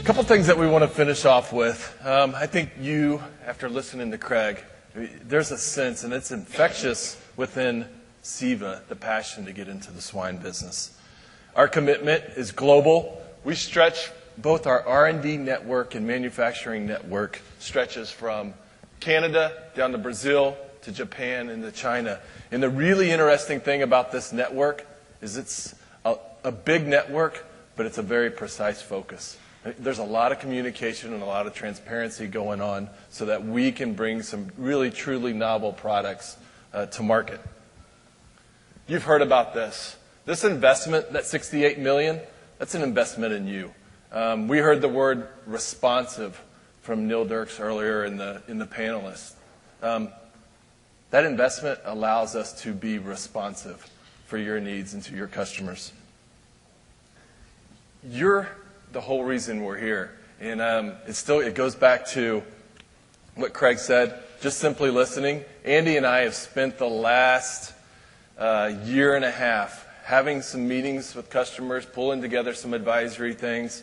couple things that we want to finish off with. I think you, after listening to Craig, there's a sense, and it's infectious within Ceva, the passion to get into the swine business. Our commitment is global. We stretch both our R&D network and manufacturing network stretches from Canada down to Brazil to Japan and to China. And the really interesting thing about this network is it's a big network, but it's a very precise focus. There's a lot of communication and a lot of transparency going on so that we can bring some really, truly novel products to market. You've heard about this. This investment, that $68 million, that's an investment in you. We heard the word responsive from Neil Dirks earlier in the panelists. That investment allows us to be responsive for your needs and to your customers. You're the whole reason we're here. And it goes back to what Craig said, just simply listening. Andy and I have spent the last year and a half having some meetings with customers, pulling together some advisory things.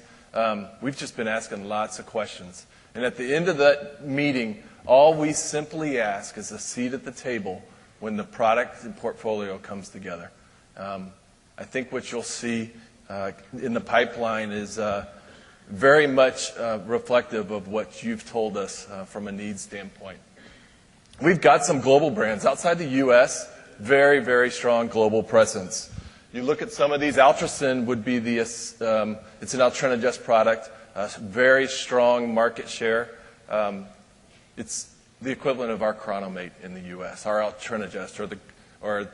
We've just been asking lots of questions. And at the end of that meeting, all we simply ask is a seat at the table when the product and portfolio comes together. I think what you'll see in the pipeline is very much reflective of what you've told us from a needs standpoint. We've got some global brands. Outside the U.S., very, very strong global presence. You look at some of these, Altracin would be it's an Altrinagest product, very strong market share. It's the equivalent of our Chronomate in the U.S., our Altrinagest, or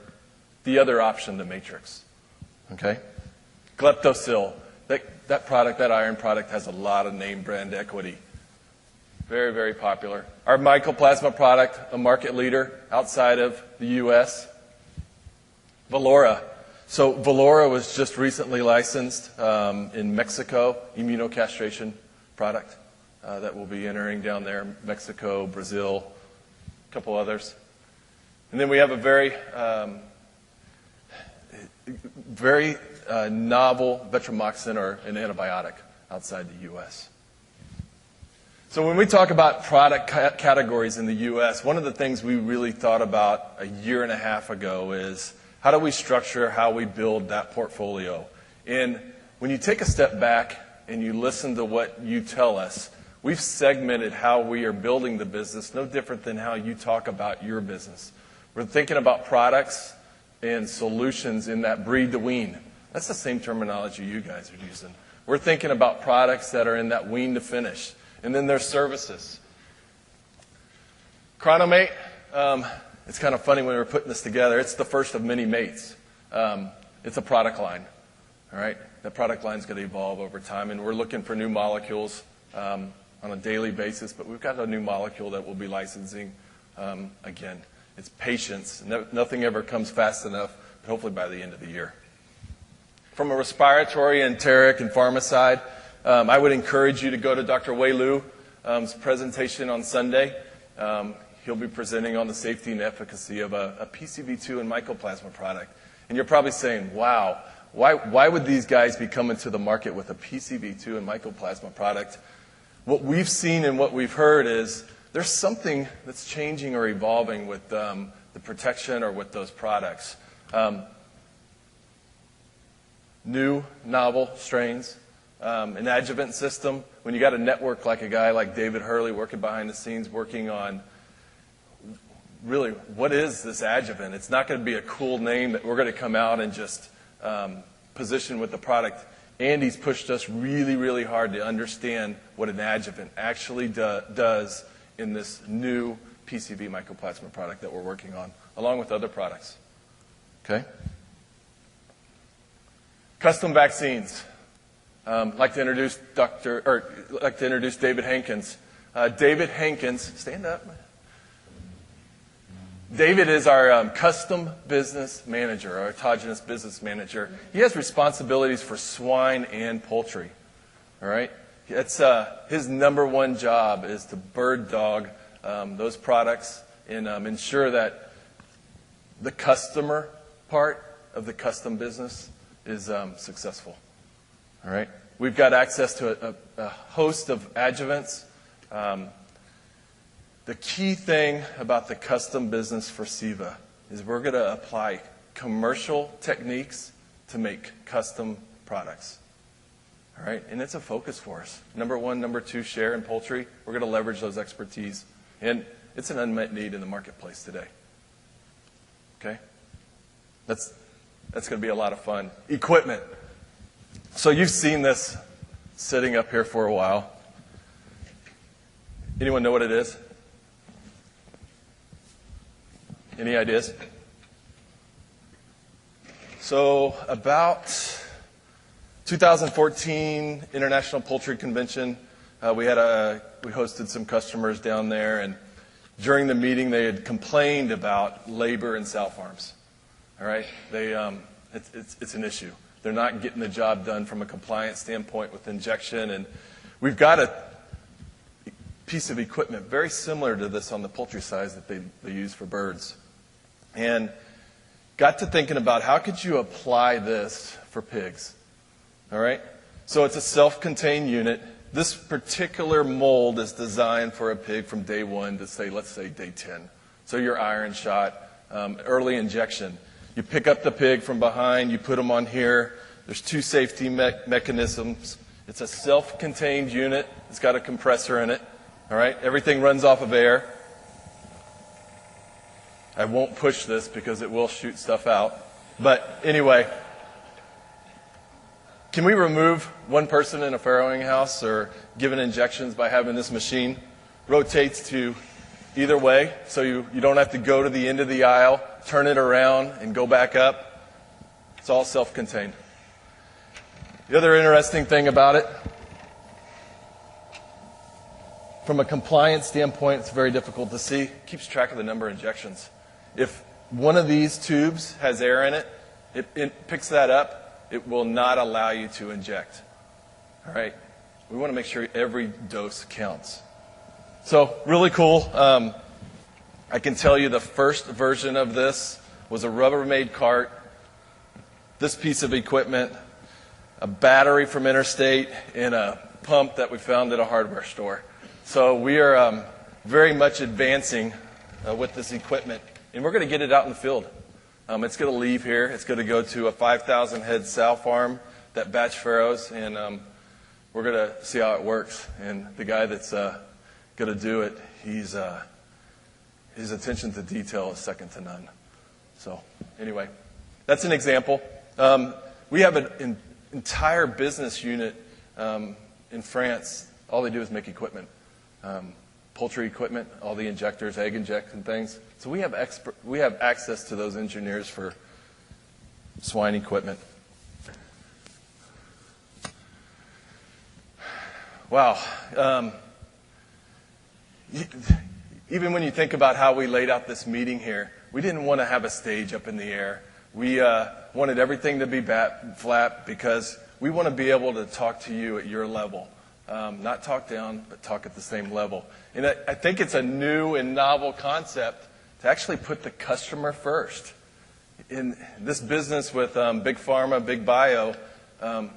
the other option, the Matrix. Okay? Gleptosil, that product, that iron product, has a lot of name brand equity. Very, very popular. Our Mycoplasma product, a market leader outside of the U.S. Valora. So Valora was just recently licensed in Mexico, immunocastration product that will be entering down there, Mexico, Brazil, a couple others. And then we have a very novel Vetromoxin, or an antibiotic, outside the U.S. So when we talk about product categories in the U.S., one of the things we really thought about a year and a half ago is how do we structure how we build that portfolio? And when you take a step back and you listen to what you tell us, we've segmented how we are building the business, no different than how you talk about your business. We're thinking about products and solutions in that breed to wean. That's the same terminology you guys are using. We're thinking about products that are in that wean to finish. And then there's services. Chronomate, it's kind of funny when we were putting this together. It's the first of many mates. It's a product line. All right? That product line is going to evolve over time, and we're looking for new molecules on a daily basis, but we've got a new molecule that we'll be licensing again. It's patience. Nothing ever comes fast enough, but hopefully by the end of the year. From a respiratory, enteric, and pharma side, I would encourage you to go to Dr. Wei Lu's presentation on Sunday. He'll be presenting on the safety and efficacy of a PCV2 and Mycoplasma product. And you're probably saying, wow, why would these guys be coming to the market with a PCV2 and Mycoplasma product? What we've seen and what we've heard is there's something that's changing or evolving with the protection or with those products. New, novel strains, an adjuvant system. When you got a network like a guy like David Hurley working behind the scenes, working on really what is this adjuvant? It's not going to be a cool name that we're going to come out and just position with the product. Andy's pushed us really, really hard to understand what an adjuvant actually does in this new PCV Mycoplasma product that we're working on, along with other products. Okay? Custom vaccines. I'd like to introduce David Hankins. David Hankins, stand up. David is our custom business manager, our autogenous business manager. He has responsibilities for swine and poultry. All right? It's his number one job is to bird dog those products and ensure that the customer part of the custom business is successful. All right? We've got access to a host of adjuvants. The key thing about the custom business for Ceva is we're going to apply commercial techniques to make custom products. All right? And it's a focus for us. Number one, number two, share in poultry. We're going to leverage those expertise. And it's an unmet need in the marketplace today. Okay? That's going to be a lot of fun. Equipment. So you've seen this sitting up here for a while. Anyone know what it is? Any ideas? So about 2014 International Poultry Convention, we hosted some customers down there, and during the meeting they had complained about labor in sow farms. All right, it's an issue. They're not getting the job done from a compliance standpoint with injection, and we've got a piece of equipment very similar to this on the poultry side that they use for birds. And got to thinking about how could you apply this for pigs. All right? So it's a self-contained unit. This particular mold is designed for a pig from day 1 to let's say day 10. So your iron shot, early injection. You pick up the pig from behind, you put them on here. There's 2 safety mechanisms. It's a self-contained unit. It's got a compressor in it. All right? Everything runs off of air. I won't push this because it will shoot stuff out. But anyway, can we remove one person in a farrowing house or given injections by having this machine? Rotates to either way, so you don't have to go to the end of the aisle, turn it around, and go back up. It's all self-contained. The other interesting thing about it, from a compliance standpoint, it's very difficult to see. It keeps track of the number of injections. If one of these tubes has air in it, it picks that up. It will not allow you to inject. All right? We want to make sure every dose counts. So, really cool. I can tell you the first version of this was a Rubbermaid cart, this piece of equipment, a battery from Interstate, and a pump that we found at a hardware store. So we are very much advancing with this equipment. And we're going to get it out in the field. It's going to leave here. It's going to go to a 5,000 head sow farm that batch farrows, and we're going to see how it works. And the guy that's going to do it, his attention to detail is second to none. So anyway, that's an example. We have an entire business unit in France. All they do is make equipment. Poultry equipment, all the injectors, egg injection things. So we have access to those engineers for swine equipment. Wow. Even when you think about how we laid out this meeting here, we didn't want to have a stage up in the air. We wanted everything to be flat because we want to be able to talk to you at your level. Not talk down, but talk at the same level. And I think it's a new and novel concept to actually put the customer first. In this business with big pharma, big bio, I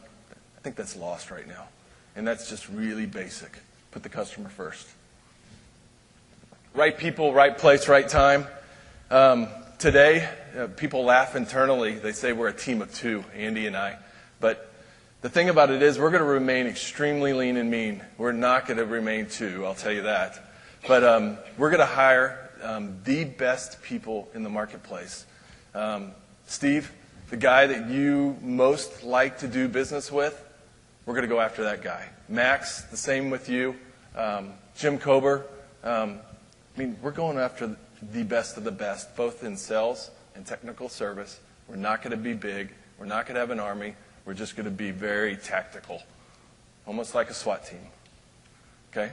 think that's lost right now. And that's just really basic. Put the customer first. Right people, right place, right time. Today, people laugh internally. They say we're a team of 2, Andy and I. But the thing about it is we're going to remain extremely lean and mean. We're not going to remain 2, I'll tell you that. But we're going to hire the best people in the marketplace. Steve, the guy that you most like to do business with, we're going to go after that guy. Max, the same with you. Jim Kober. We're going after the best of the best, both in sales and technical service. We're not going to be big. We're not going to have an army. We're just going to be very tactical, almost like a SWAT team. Okay?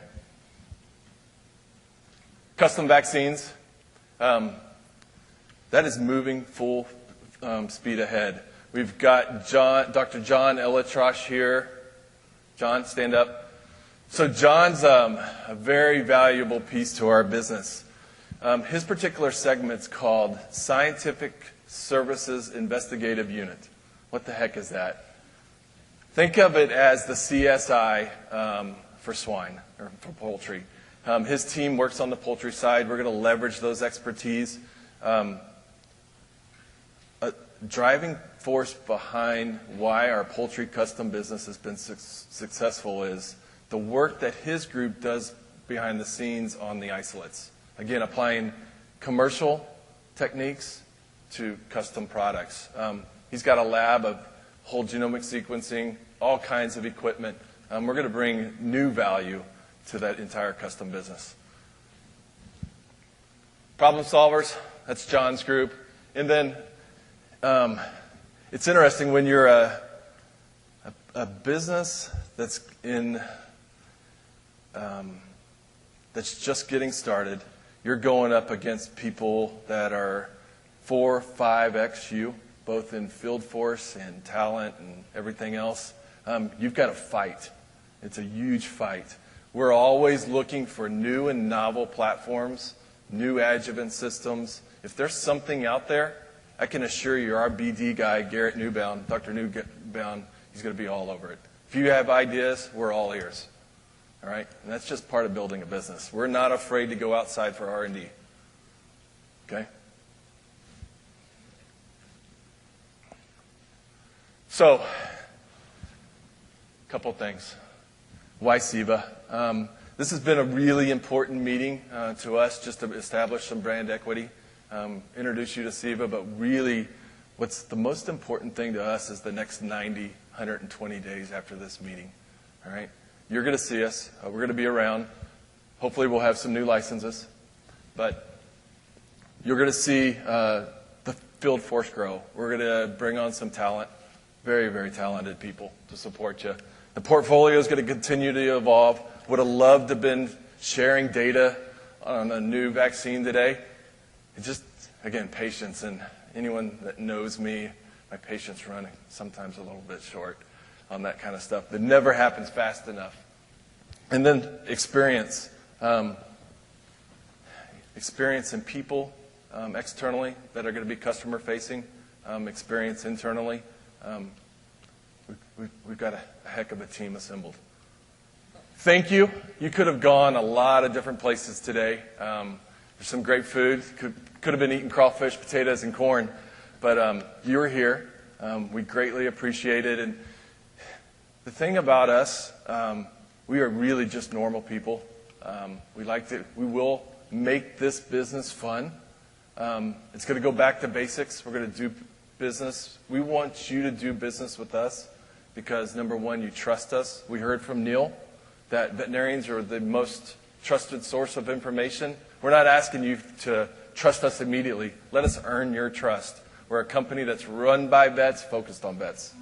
Custom vaccines. That is moving full speed ahead. We've got Dr. John Elitrosh here. John, stand up. So John's a very valuable piece to our business. His particular segment's called Scientific Services Investigative Unit. What the heck is that? Think of it as the CSI for swine, or for poultry. His team works on the poultry side. We're going to leverage those expertise. A driving force behind why our poultry custom business has been successful is the work that his group does behind the scenes on the isolates. Again, applying commercial techniques to custom products. He's got a lab of whole genomic sequencing, all kinds of equipment. We're going to bring new value to that entire custom business. Problem solvers, that's John's group. And then it's interesting when you're a business that's that's just getting started. You're going up against people that are 4, 5x you, both in field force and talent and everything else. You've got to fight. It's a huge fight. We're always looking for new and novel platforms, new adjuvant systems. If there's something out there, I can assure you our BD guy, Garrett Newbound, Dr. Newbound, he's going to be all over it. If you have ideas, we're all ears. All right? And that's just part of building a business. We're not afraid to go outside for R&D. Okay? So, a couple things. Why Ceva? This has been a really important meeting to us just to establish some brand equity, introduce you to Ceva, but really what's the most important thing to us is the next 90, 120 days after this meeting. All right? You're going to see us. We're going to be around. Hopefully we'll have some new licenses. But you're going to see the field force grow. We're going to bring on some talent, very, very talented people to support you. The portfolio is going to continue to evolve. Would have loved to have been sharing data on a new vaccine today. It just, again, patience. And anyone that knows me, my patience running sometimes a little bit short on that kind of stuff. That never happens fast enough. And then experience. Experience in people externally that are going to be customer facing. Experience internally. We've got a heck of a team assembled. Thank you. You could have gone a lot of different places today. There's some great food. Could have been eating crawfish, potatoes, and corn. But you were here. We greatly appreciate it. And the thing about us, we are really just normal people. We will make this business fun. It's going to go back to basics. We're going to do business. We want you to do business with us because, number one, you trust us. We heard from Neil that veterinarians are the most trusted source of information. We're not asking you to trust us immediately. Let us earn your trust. We're a company that's run by vets, focused on vets.